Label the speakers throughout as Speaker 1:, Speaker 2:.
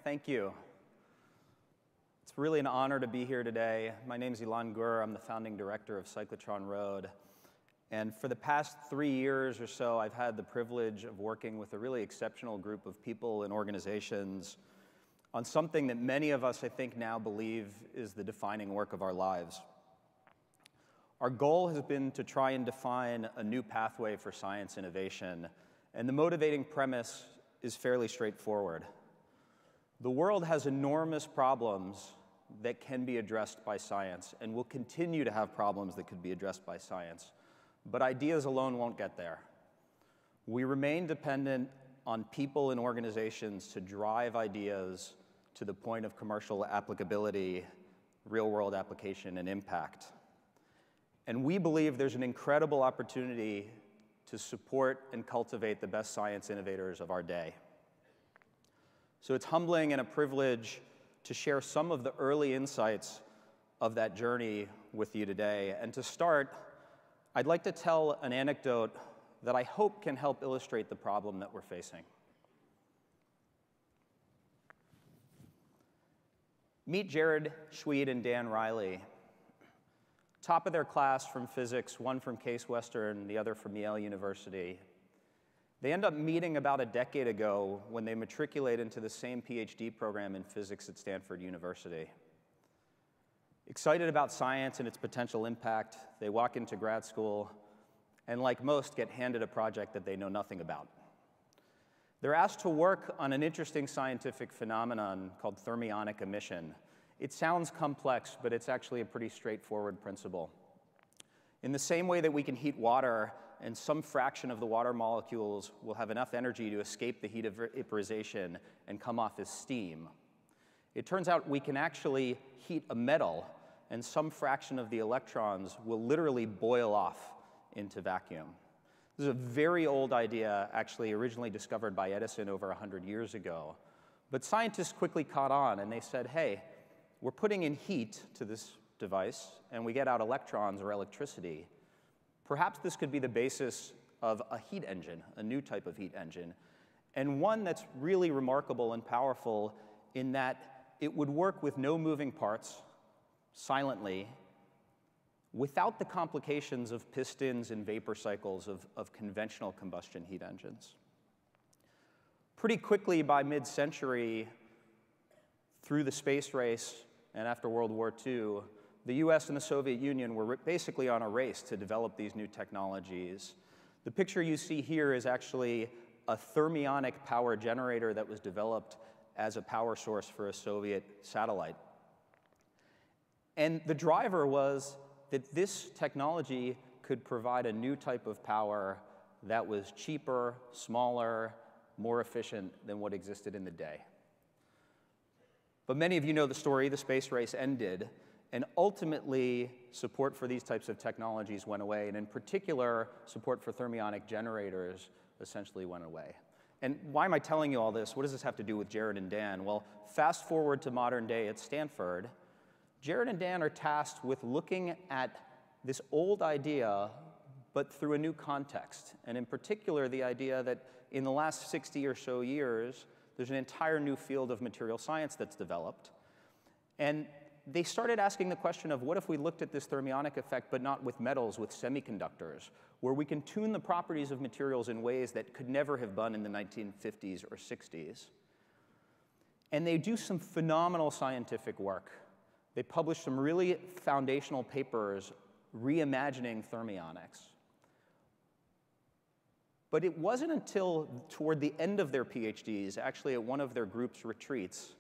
Speaker 1: Thank you. It's really an honor to be here today. My name is Ilan. I'm the founding director of Cyclotron Road. And for the past 3 years or so, I've had the privilege of working with a really exceptional group of people and organizations on something that many of us, I think, now believe is the defining work of our lives. Our goal has been to try and define a new pathway for science innovation. And the motivating premise is fairly straightforward. The world has enormous problems that can be addressed by science and will continue to have problems that could be addressed by science. But ideas alone won't get there. We remain dependent on people and organizations to drive ideas to the point of commercial applicability, real-world application, and impact. And we believe there's an incredible opportunity to support and cultivate the best science innovators of our day. So it's humbling and a privilege to share some of the early insights of that journey with you today. And to start, I'd like to tell an anecdote that I hope can help illustrate the problem that we're facing. Meet Jared, Swede, and Dan Riley. Top of their class from physics, one from Case Western, the other from Yale University. They end up meeting about a decade ago when they matriculate into the same PhD program in physics at Stanford University. Excited about science and its potential impact, they walk into grad school and, like most, get handed a project that they know nothing about. They're asked to work on an interesting scientific phenomenon called Thermionic Emission. It sounds complex, but it's actually a pretty straightforward principle. In the same way that we can heat water, and some fraction of the water molecules will have enough energy to escape the heat of vaporization and come off as steam, it turns out we can actually heat a metal, and some fraction of the electrons will literally boil off into vacuum. This is a very old idea, actually originally discovered by Edison over 100 years ago. But scientists quickly caught on, and they said, hey, we're putting in heat to this device, and we get out electrons or electricity. Perhaps this could be the basis of a heat engine, a new type of heat engine, and one that's really remarkable and powerful in that it would work with no moving parts, silently, without the complications of pistons and vapor cycles of conventional combustion heat engines. Pretty quickly, by mid-century, through the space race and after World War II, the US and the Soviet Union were basically on a race to develop these new technologies. The picture you see here is actually a thermionic power generator that was developed as a power source for a Soviet satellite. And the driver was that this technology could provide a new type of power that was cheaper, smaller, more efficient than what existed in the day. But many of you know the story. The space race ended, and ultimately support for these types of technologies went away, and in particular, support for thermionic generators essentially went away. And why am I telling you all this? What does this have to do with Jared and Dan? Well, fast forward to modern day at Stanford. Jared and Dan are tasked with looking at this old idea, but through a new context. And in particular, the idea that in the last 60 or so years, there's an entire new field of material science that's developed. And they started asking the question of, what if we looked at this thermionic effect, but not with metals, with semiconductors, where we can tune the properties of materials in ways that could never have been in the 1950s or 60s. And they do some phenomenal scientific work. They publish some really foundational papers reimagining thermionics. But it wasn't until toward the end of their PhDs, actually at one of their group's retreats,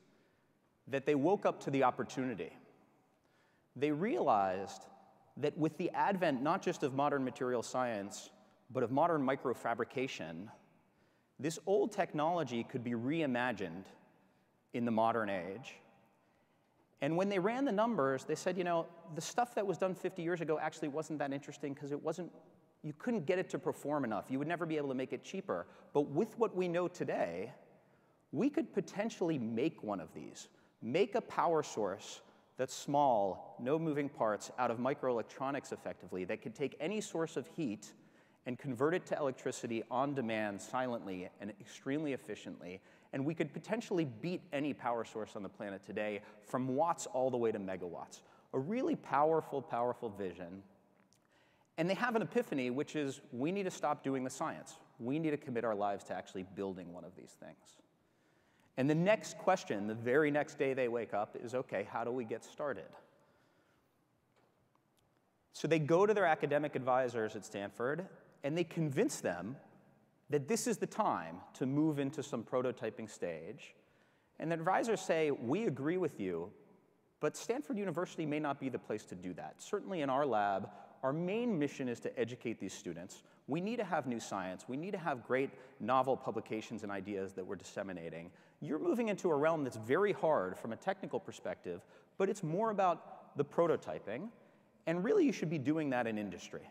Speaker 1: that they woke up to the opportunity. They realized that with the advent not just of modern material science, but of modern microfabrication, this old technology could be reimagined in the modern age. And when they ran the numbers, they said, you know, the stuff that was done 50 years ago actually wasn't that interesting because you couldn't get it to perform enough. You would never be able to make it cheaper. But with what we know today, we could potentially make one of these. Make a power source that's small, no moving parts, out of microelectronics effectively, that could take any source of heat and convert it to electricity on demand silently and extremely efficiently, and we could potentially beat any power source on the planet today, from watts all the way to megawatts. A really powerful, powerful vision. And they have an epiphany, which is we need to stop doing the science. We need to commit our lives to actually building one of these things. And the next question, the very next day they wake up, is, okay, how do we get started? So they go to their academic advisors at Stanford, and they convince them that this is the time to move into some prototyping stage. And the advisors say, we agree with you, but Stanford University may not be the place to do that. Certainly in our lab, our main mission is to educate these students. We need to have new science. We need to have great novel publications and ideas that we're disseminating. You're moving into a realm that's very hard from a technical perspective, but it's more about the prototyping. And really, you should be doing that in industry.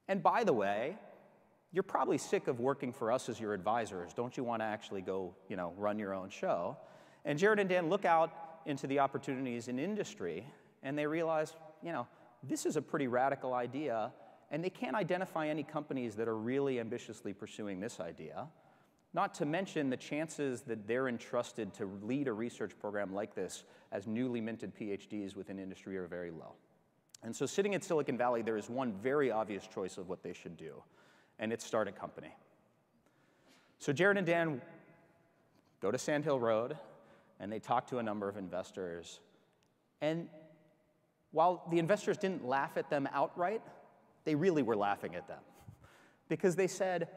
Speaker 1: And by the way, you're probably sick of working for us as your advisors. Don't you want to actually go, run your own show? And Jared and Dan look out into the opportunities in industry, and they realize, this is a pretty radical idea, and they can't identify any companies that are really ambitiously pursuing this idea. Not to mention the chances that they're entrusted to lead a research program like this as newly minted PhDs within industry are very low. And so sitting in Silicon Valley, there is one very obvious choice of what they should do, and it's start a company. So Jared and Dan go to Sand Hill Road, and they talk to a number of investors. And while the investors didn't laugh at them outright, they really were laughing at them. Because they said,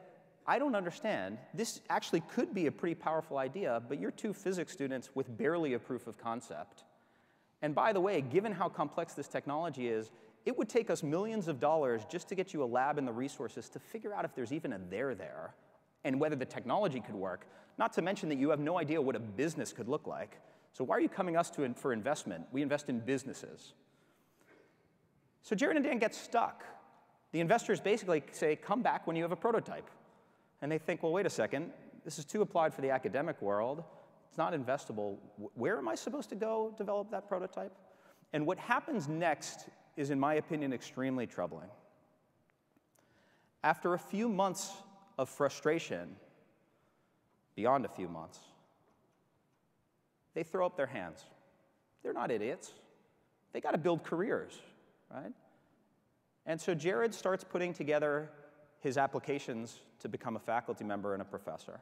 Speaker 1: I don't understand. This actually could be a pretty powerful idea, but you're two physics students with barely a proof of concept. And by the way, given how complex this technology is, it would take us millions of dollars just to get you a lab and the resources to figure out if there's even a there, and whether the technology could work, not to mention that you have no idea what a business could look like. So why are you coming us for investment? We invest in businesses. So Jared and Dan get stuck. The investors basically say, come back when you have a prototype. And they think, well, wait a second. This is too applied for the academic world. It's not investable. Where am I supposed to go develop that prototype? And what happens next is, in my opinion, extremely troubling. After a few months of frustration, beyond a few months, they throw up their hands. They're not idiots. They got to build careers, right? And so Jared starts putting together his applications to become a faculty member and a professor.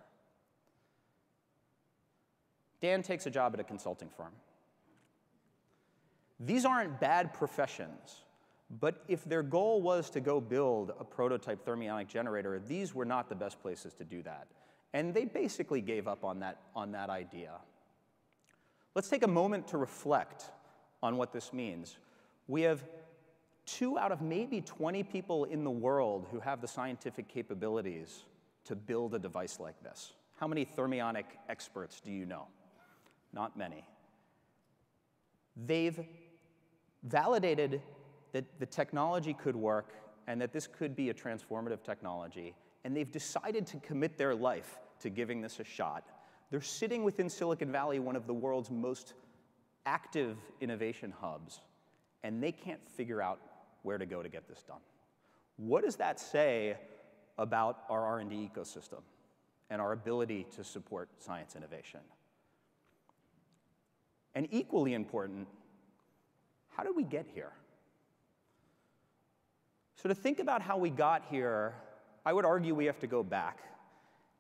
Speaker 1: Dan takes a job at a consulting firm. These aren't bad professions, but if their goal was to go build a prototype thermionic generator, these were not the best places to do that. And they basically gave up on that idea. Let's take a moment to reflect on what this means. We have 2 out of maybe 20 people in the world who have the scientific capabilities to build a device like this. How many thermionic experts do you know? Not many. They've validated that the technology could work and that this could be a transformative technology, and they've decided to commit their life to giving this a shot. They're sitting within Silicon Valley, one of the world's most active innovation hubs, and they can't figure out where to go to get this done. What does that say about our R&D ecosystem and our ability to support science innovation? And equally important, how did we get here? So to think about how we got here, I would argue we have to go back.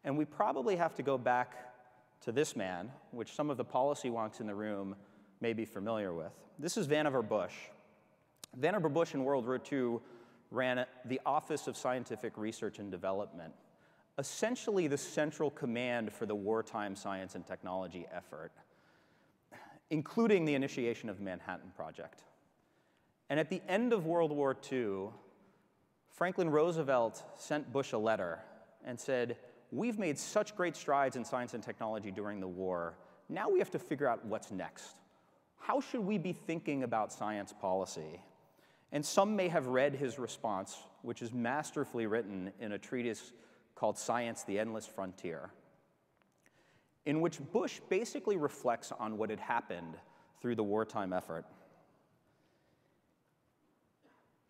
Speaker 1: And we probably have to go back to this man, which some of the policy wonks in the room may be familiar with. This is Vannevar Bush. Vannevar Bush in World War II ran the Office of Scientific Research and Development, essentially the central command for the wartime science and technology effort, including the initiation of the Manhattan Project. And at the end of World War II, Franklin Roosevelt sent Bush a letter and said, we've made such great strides in science and technology during the war. Now we have to figure out what's next. How should we be thinking about science policy? And some may have read his response, which is masterfully written in a treatise called Science, the Endless Frontier, in which Bush basically reflects on what had happened through the wartime effort.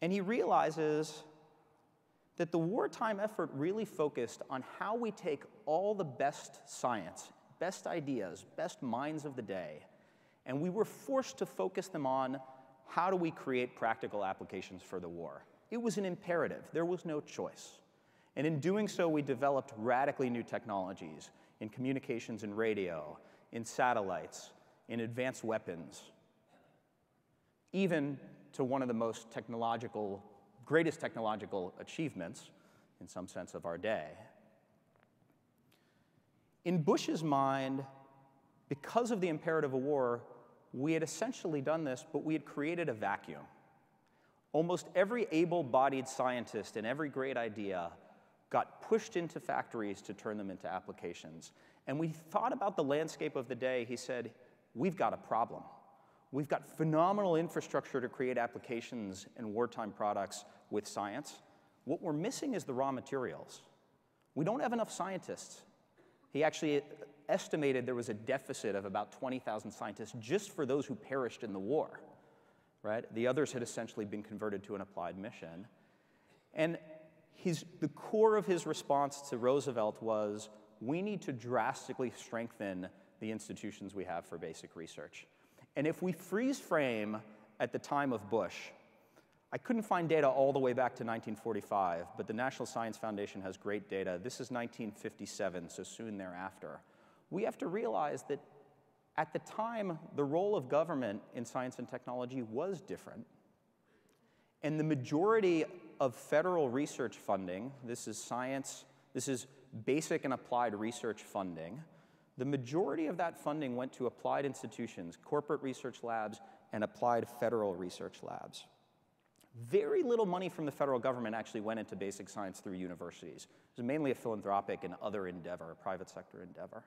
Speaker 1: And he realizes that the wartime effort really focused on how we take all the best science, best ideas, best minds of the day, and we were forced to focus them on how do we create practical applications for the war. It was an imperative. There was no choice. And in doing so, we developed radically new technologies in communications and radio, in satellites, in advanced weapons, even to one of the greatest technological achievements, in some sense, of our day. In Bush's mind, because of the imperative of war, we had essentially done this, but we had created a vacuum. Almost every able-bodied scientist and every great idea got pushed into factories to turn them into applications. And we thought about the landscape of the day. He said, we've got a problem. We've got phenomenal infrastructure to create applications and wartime products with science. What we're missing is the raw materials. We don't have enough scientists. He actually estimated there was a deficit of about 20,000 scientists just for those who perished in the war, right? The others had essentially been converted to an applied mission. And the core of his response to Roosevelt was, we need to drastically strengthen the institutions we have for basic research. And if we freeze frame at the time of Bush, I couldn't find data all the way back to 1945, but the National Science Foundation has great data. This is 1957, so soon thereafter. We have to realize that at the time, the role of government in science and technology was different. And the majority of federal research funding, this is basic and applied research funding, the majority of that funding went to applied institutions, corporate research labs, and applied federal research labs. Very little money from the federal government actually went into basic science through universities. It was mainly a philanthropic and other endeavor, a private sector endeavor.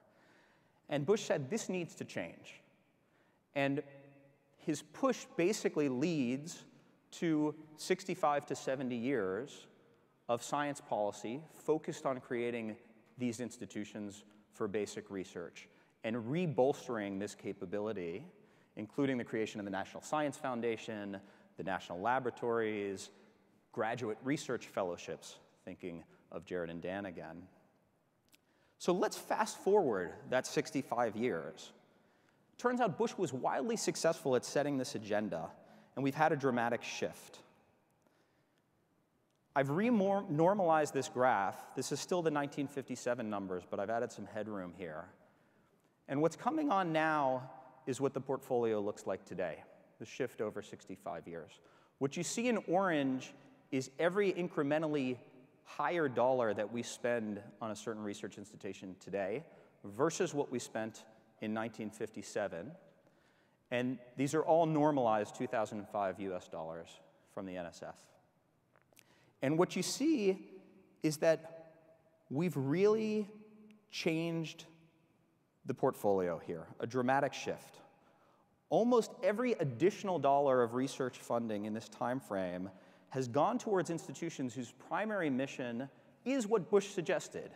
Speaker 1: And Bush said, this needs to change. And his push basically leads to 65 to 70 years of science policy focused on creating these institutions for basic research and re-bolstering this capability, including the creation of the National Science Foundation, the national laboratories, graduate research fellowships, thinking of Jared and Dan again. So let's fast forward that 65 years. Turns out Bush was wildly successful at setting this agenda, and we've had a dramatic shift. I've normalized this graph. This is still the 1957 numbers, but I've added some headroom here. And what's coming on now is what the portfolio looks like today, the shift over 65 years. What you see in orange is every incrementally higher dollar that we spend on a certain research institution today versus what we spent in 1957. And these are all normalized 2005 US dollars from the NSF. And what you see is that we've really changed the portfolio here, a dramatic shift. Almost every additional dollar of research funding in this time frame has gone towards institutions whose primary mission is what Bush suggested: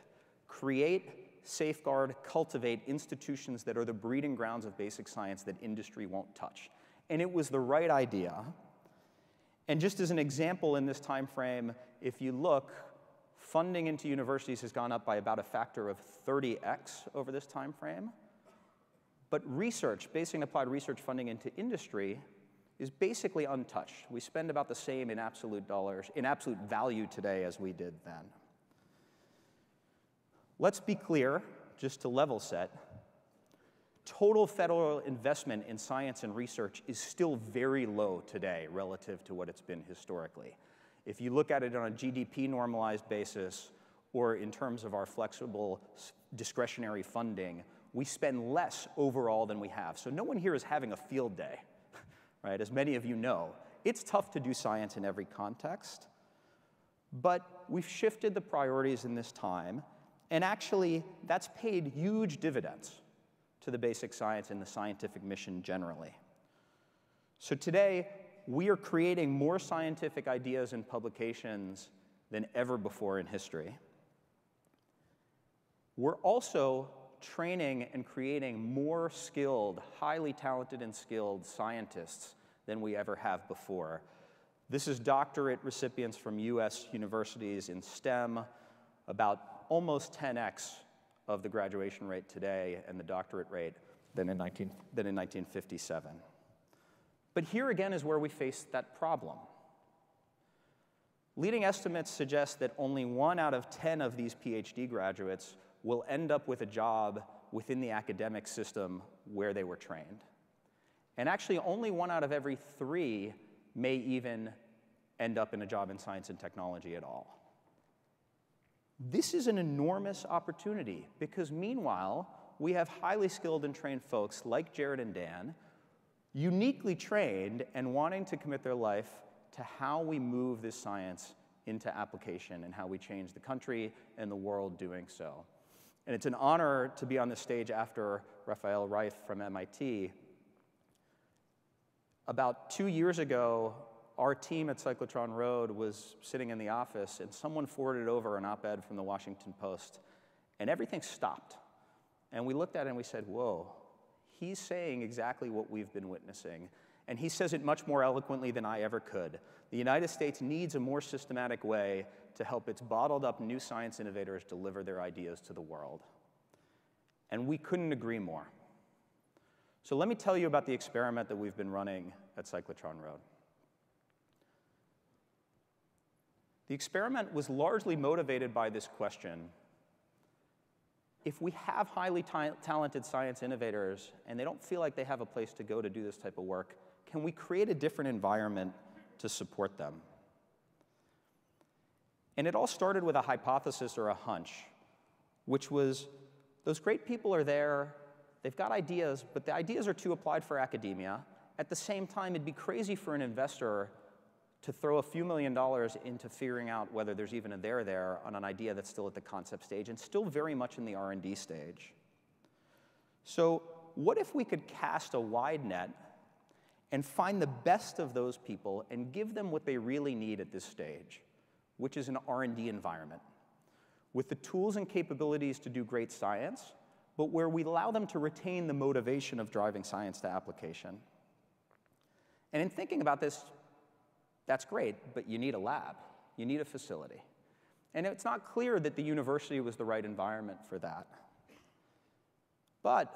Speaker 1: create, safeguard, cultivate institutions that are the breeding grounds of basic science that industry won't touch. And it was the right idea. And just as an example in this time frame, if you look, funding into universities has gone up by about a factor of 30x over this time frame. But research, basic and applied research funding into industry, is basically untouched. We spend about the same in absolute dollars, in absolute value today as we did then. Let's be clear, just to level set, total federal investment in science and research is still very low today relative to what it's been historically. If you look at it on a GDP normalized basis or in terms of our flexible discretionary funding, we spend less overall than we have. So no one here is having a field day, right? As many of you know, it's tough to do science in every context, but we've shifted the priorities in this time, and actually that's paid huge dividends to the basic science and the scientific mission generally. So today, we are creating more scientific ideas and publications than ever before in history. We're also training and creating more skilled, highly talented and skilled scientists than we ever have before. This is doctorate recipients from US universities in STEM, about almost 10x of the graduation rate today and the doctorate rate than in 1957. But here again is where we face that problem. Leading estimates suggest that only 1 out of 10 of these PhD graduates will end up with a job within the academic system where they were trained. And actually, only 1 out of every 3 may even end up in a job in science and technology at all. This is an enormous opportunity because meanwhile, we have highly skilled and trained folks like Jared and Dan, uniquely trained and wanting to commit their life to how we move this science into application and how we change the country and the world doing so. And it's an honor to be on the stage after Raphael Reif from MIT. About 2 years ago, our team at Cyclotron Road was sitting in the office, and someone forwarded over an op-ed from the Washington Post, and everything stopped. And we looked at it and we said, whoa, he's saying exactly what we've been witnessing. And he says it much more eloquently than I ever could. The United States needs a more systematic way to help its bottled up new science innovators deliver their ideas to the world. And we couldn't agree more. So let me tell you about the experiment that we've been running at Cyclotron Road. The experiment was largely motivated by this question. If we have highly talented science innovators and they don't feel like they have a place to go to do this type of work, can we create a different environment to support them? And it all started with a hypothesis or a hunch, which was those great people are there, they've got ideas, but the ideas are too applied for academia. At the same time, it'd be crazy for an investor to throw a few $1 million into figuring out whether there's even a there on an idea that's still at the concept stage and still very much in the R&D stage. So what if we could cast a wide net and find the best of those people and give them what they really need at this stage, which is an R&D environment, with the tools and capabilities to do great science, but where we allow them to retain the motivation of driving science to application. And in thinking about this, that's great, but you need a lab. You need a facility. And it's not clear that the university was the right environment for that. But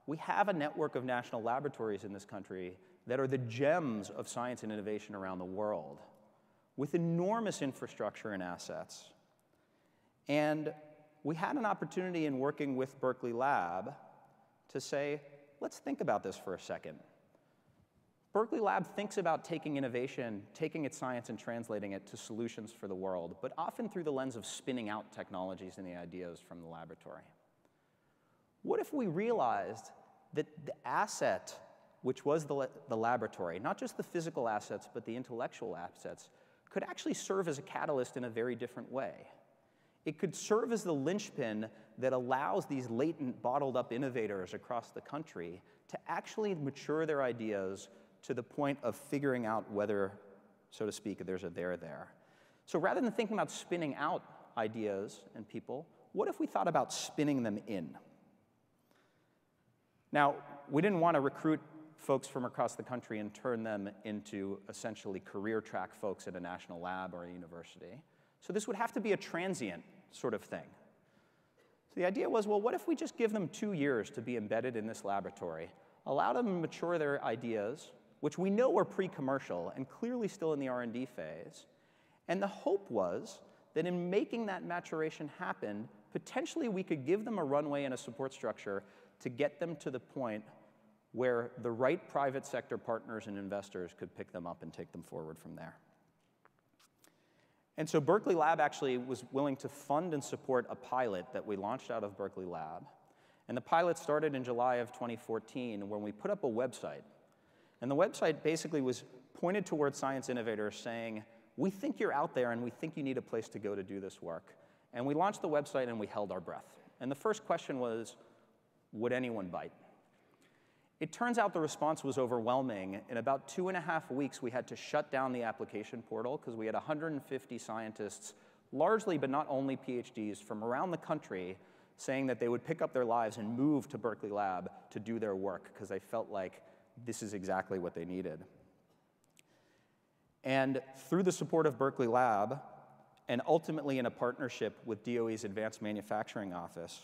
Speaker 1: we have a network of national laboratories in this country that are the gems of science and innovation around the world, with enormous infrastructure and assets. And we had an opportunity in working with Berkeley Lab to say, let's think about this for a second. Berkeley Lab thinks about taking innovation, taking its science and translating it to solutions for the world, but often through the lens of spinning out technologies and the ideas from the laboratory. What if we realized that the asset, which was the laboratory, not just the physical assets, but the intellectual assets, could actually serve as a catalyst in a very different way? It could serve as the linchpin that allows these latent, bottled-up innovators across the country to actually mature their ideas to the point of figuring out whether, so to speak, there's a there. So rather than thinking about spinning out ideas and people, what if we thought about spinning them in? Now, we didn't want to recruit folks from across the country and turn them into essentially career track folks at a national lab or a university. So this would have to be a transient sort of thing. So the idea was, well, what if we just give them 2 years to be embedded in this laboratory, allow them to mature their ideas, which we know are pre-commercial and clearly still in the R&D phase. And the hope was that in making that maturation happen, potentially we could give them a runway and a support structure to get them to the point where the right private sector partners and investors could pick them up and take them forward from there. And so Berkeley Lab actually was willing to fund and support a pilot that we launched out of Berkeley Lab. And the pilot started in July of 2014 when we put up a website. And the website basically was pointed towards science innovators saying, we think you're out there and we think you need a place to go to do this work. And we launched the website and we held our breath. And the first question was, would anyone bite? It turns out the response was overwhelming. In about 2.5 weeks, we had to shut down the application portal because we had 150 scientists, largely but not only PhDs, from around the country saying that they would pick up their lives and move to Berkeley Lab to do their work because they felt like this is exactly what they needed. And through the support of Berkeley Lab, and ultimately in a partnership with DOE's Advanced Manufacturing Office,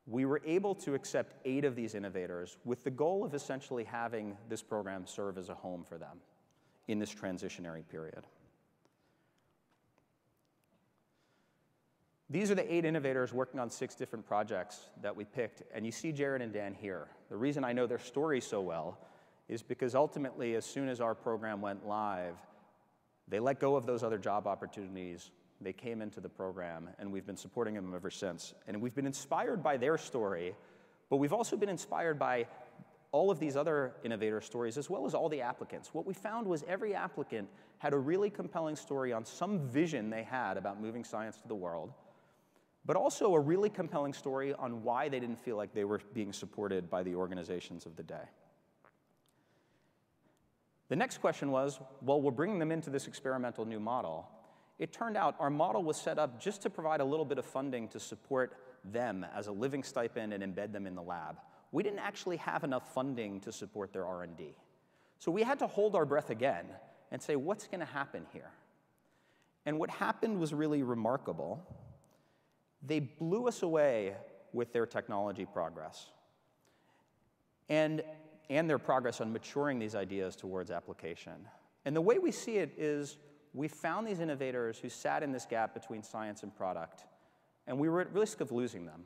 Speaker 1: we were able to accept 8 of these innovators with the goal of essentially having this program serve as a home for them in this transitionary period. These are the 8 innovators working on 6 different projects that we picked, and you see Jared and Dan here. The reason I know their story so well is because ultimately, as soon as our program went live, they let go of those other job opportunities. They came into the program, and we've been supporting them ever since. And we've been inspired by their story, but we've also been inspired by all of these other innovator stories, as well as all the applicants. What we found was every applicant had a really compelling story on some vision they had about moving science to the world, but also a really compelling story on why they didn't feel like they were being supported by the organizations of the day. The next question was, well, we're bringing them into this experimental new model. It turned out our model was set up just to provide a little bit of funding to support them as a living stipend and embed them in the lab. We didn't actually have enough funding to support their R&D. So we had to hold our breath again and say, what's going to happen here? And what happened was really remarkable. They blew us away with their technology progress and their progress on maturing these ideas towards application. And the way we see it is we found these innovators who sat in this gap between science and product, and we were at risk of losing them.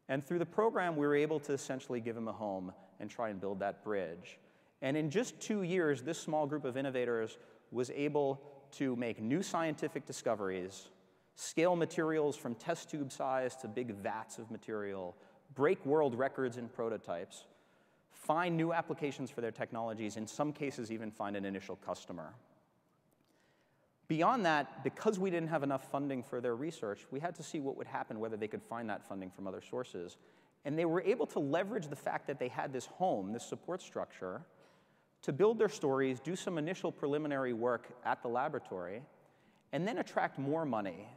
Speaker 1: And through the program, we were able to essentially give them a home and try and build that bridge. And in just 2 years, this small group of innovators was able to make new scientific discoveries, scale materials from test tube size to big vats of material, break world records in prototypes, find new applications for their technologies, in some cases even find an initial customer. Beyond that, because we didn't have enough funding for their research, we had to see what would happen, whether they could find that funding from other sources. And they were able to leverage the fact that they had this home, this support structure, to build their stories, do some initial preliminary work at the laboratory, and then attract more money.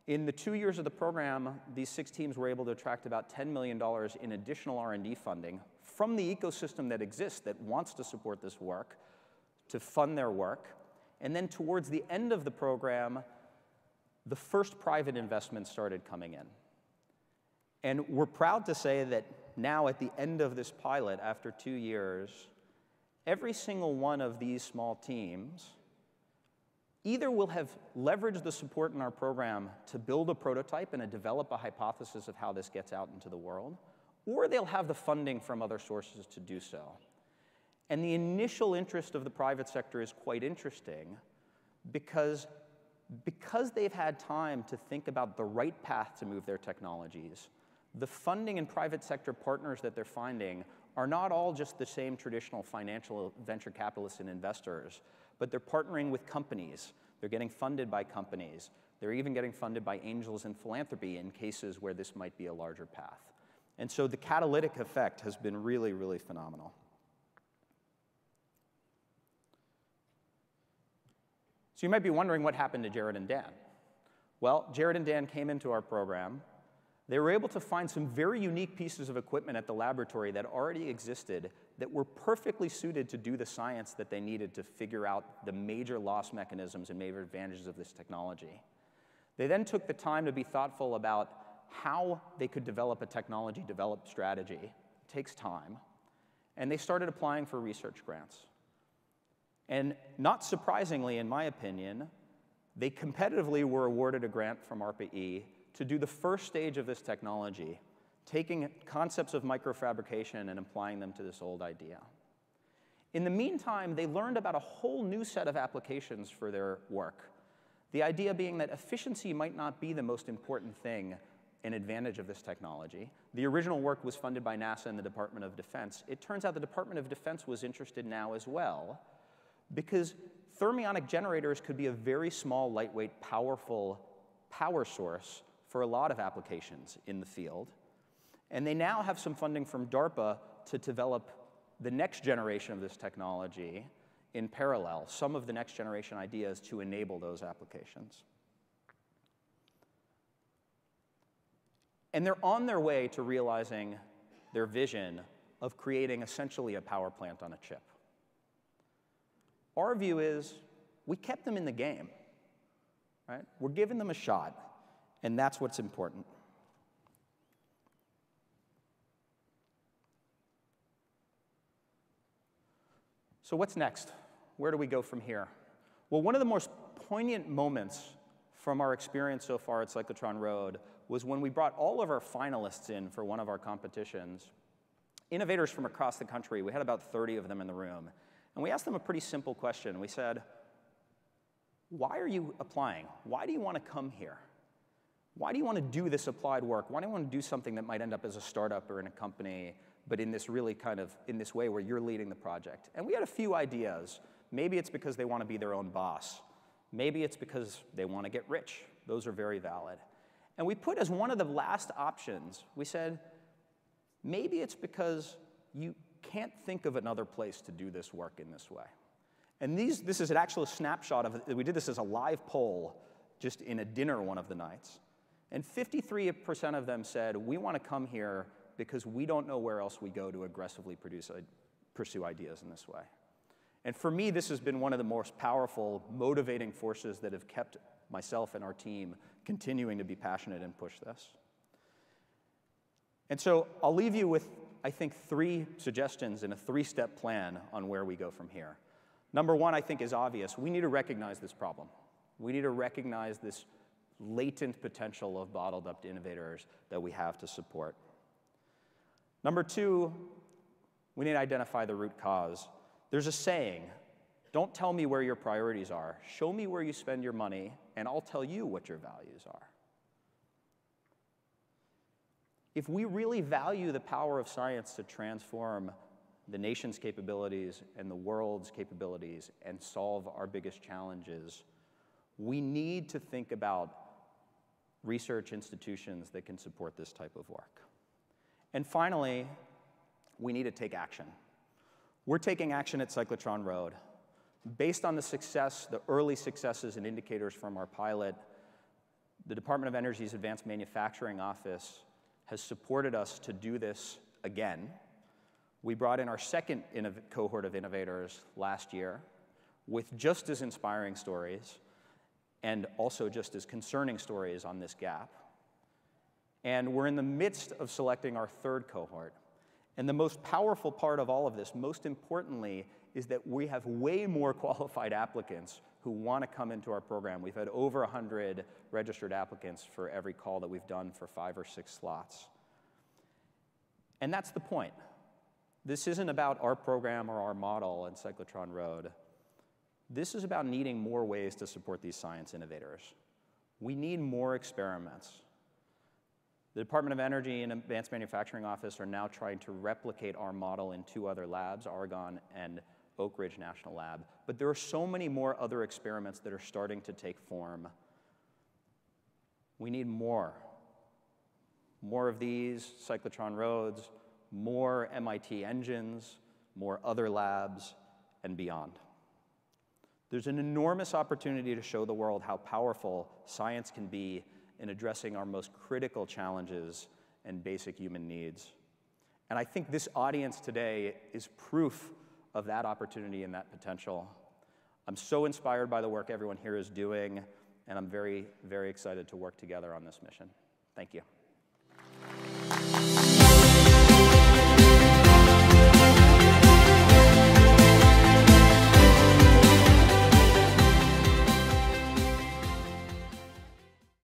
Speaker 1: In the 2 years of the program, these 6 teams were able to attract about $10 million in additional R&D funding from the ecosystem that exists that wants to support this work to fund their work. And then towards the end of the program, the first private investment started coming in. And we're proud to say that now at the end of this pilot, after 2 years, every single one of these small teams either will have leveraged the support in our program to build a prototype and develop a hypothesis of how this gets out into the world, or they'll have the funding from other sources to do so. And the initial interest of the private sector is quite interesting because they've had time to think about the right path to move their technologies. The funding and private sector partners that they're finding are not all just the same traditional financial venture capitalists and investors, but they're partnering with companies. They're getting funded by companies. They're even getting funded by angels and philanthropy in cases where this might be a larger path. And so the catalytic effect has been really, really phenomenal. So you might be wondering what happened to Jared and Dan. Well, Jared and Dan came into our program. They were able to find some very unique pieces of equipment at the laboratory that already existed that were perfectly suited to do the science that they needed to figure out the major loss mechanisms and major advantages of this technology. They then took the time to be thoughtful about how they could develop a technology development strategy. It takes time. And they started applying for research grants. And not surprisingly, in my opinion, they competitively were awarded a grant from ARPA-E to do the first stage of this technology, taking concepts of microfabrication and applying them to this old idea. In the meantime, they learned about a whole new set of applications for their work. The idea being that efficiency might not be the most important thing and advantage of this technology. The original work was funded by NASA and the Department of Defense. It turns out the Department of Defense was interested now as well, because thermionic generators could be a very small, lightweight, powerful power source for a lot of applications in the field. And they now have some funding from DARPA to develop the next generation of this technology in parallel, some of the next generation ideas to enable those applications. And they're on their way to realizing their vision of creating essentially a power plant on a chip. Our view is we kept them in the game, right? We're giving them a shot, and that's what's important. So what's next? Where do we go from here? Well, one of the most poignant moments from our experience so far at Cyclotron Road was when we brought all of our finalists in for one of our competitions. Innovators from across the country, we had about 30 of them in the room. And we asked them a pretty simple question. We said, why are you applying? Why do you want to come here? Why do you want to do this applied work? Why do you want to do something that might end up as a startup or in a company, but in this really in this way where you're leading the project? And we had a few ideas. Maybe it's because they want to be their own boss. Maybe it's because they want to get rich. Those are very valid. And we put as one of the last options, we said, maybe it's because you can't think of another place to do this work in this way. And this is actually a snapshot of it. We did this as a live poll just in a dinner one of the nights. And 53% of them said, we want to come here because we don't know where else we go to aggressively pursue ideas in this way. And for me, this has been one of the most powerful, motivating forces that have kept myself and our team continuing to be passionate and push this. And so I'll leave you with, I think, 3 suggestions in a 3-step plan on where we go from here. Number 1, I think, is obvious. We need to recognize this problem. We need to recognize this latent potential of bottled-up innovators that we have to support. Number 2, we need to identify the root cause. There's a saying, don't tell me where your priorities are. Show me where you spend your money, and I'll tell you what your values are. If we really value the power of science to transform the nation's capabilities and the world's capabilities and solve our biggest challenges, we need to think about research institutions that can support this type of work. And finally, we need to take action. We're taking action at Cyclotron Road. Based on the early successes and indicators from our pilot, the Department of Energy's Advanced Manufacturing Office has supported us to do this again. We brought in our second cohort of innovators last year with just as inspiring stories and also just as concerning stories on this gap. And we're in the midst of selecting our 3rd cohort. And the most powerful part of all of this, most importantly, is that we have way more qualified applicants who want to come into our program. We've had over 100 registered applicants for every call that we've done for 5 or 6 slots. And that's the point. This isn't about our program or our model in Cyclotron Road. This is about needing more ways to support these science innovators. We need more experiments. The Department of Energy and Advanced Manufacturing Office are now trying to replicate our model in 2 other labs, Oregon and Oak Ridge National Lab. But there are so many more other experiments that are starting to take form. We need more. More of these cyclotron roads, more MIT engines, more other labs, and beyond. There's an enormous opportunity to show the world how powerful science can be in addressing our most critical challenges and basic human needs. And I think this audience today is proof of that opportunity and that potential. I'm so inspired by the work everyone here is doing, and I'm very, very excited to work together on this mission. Thank you.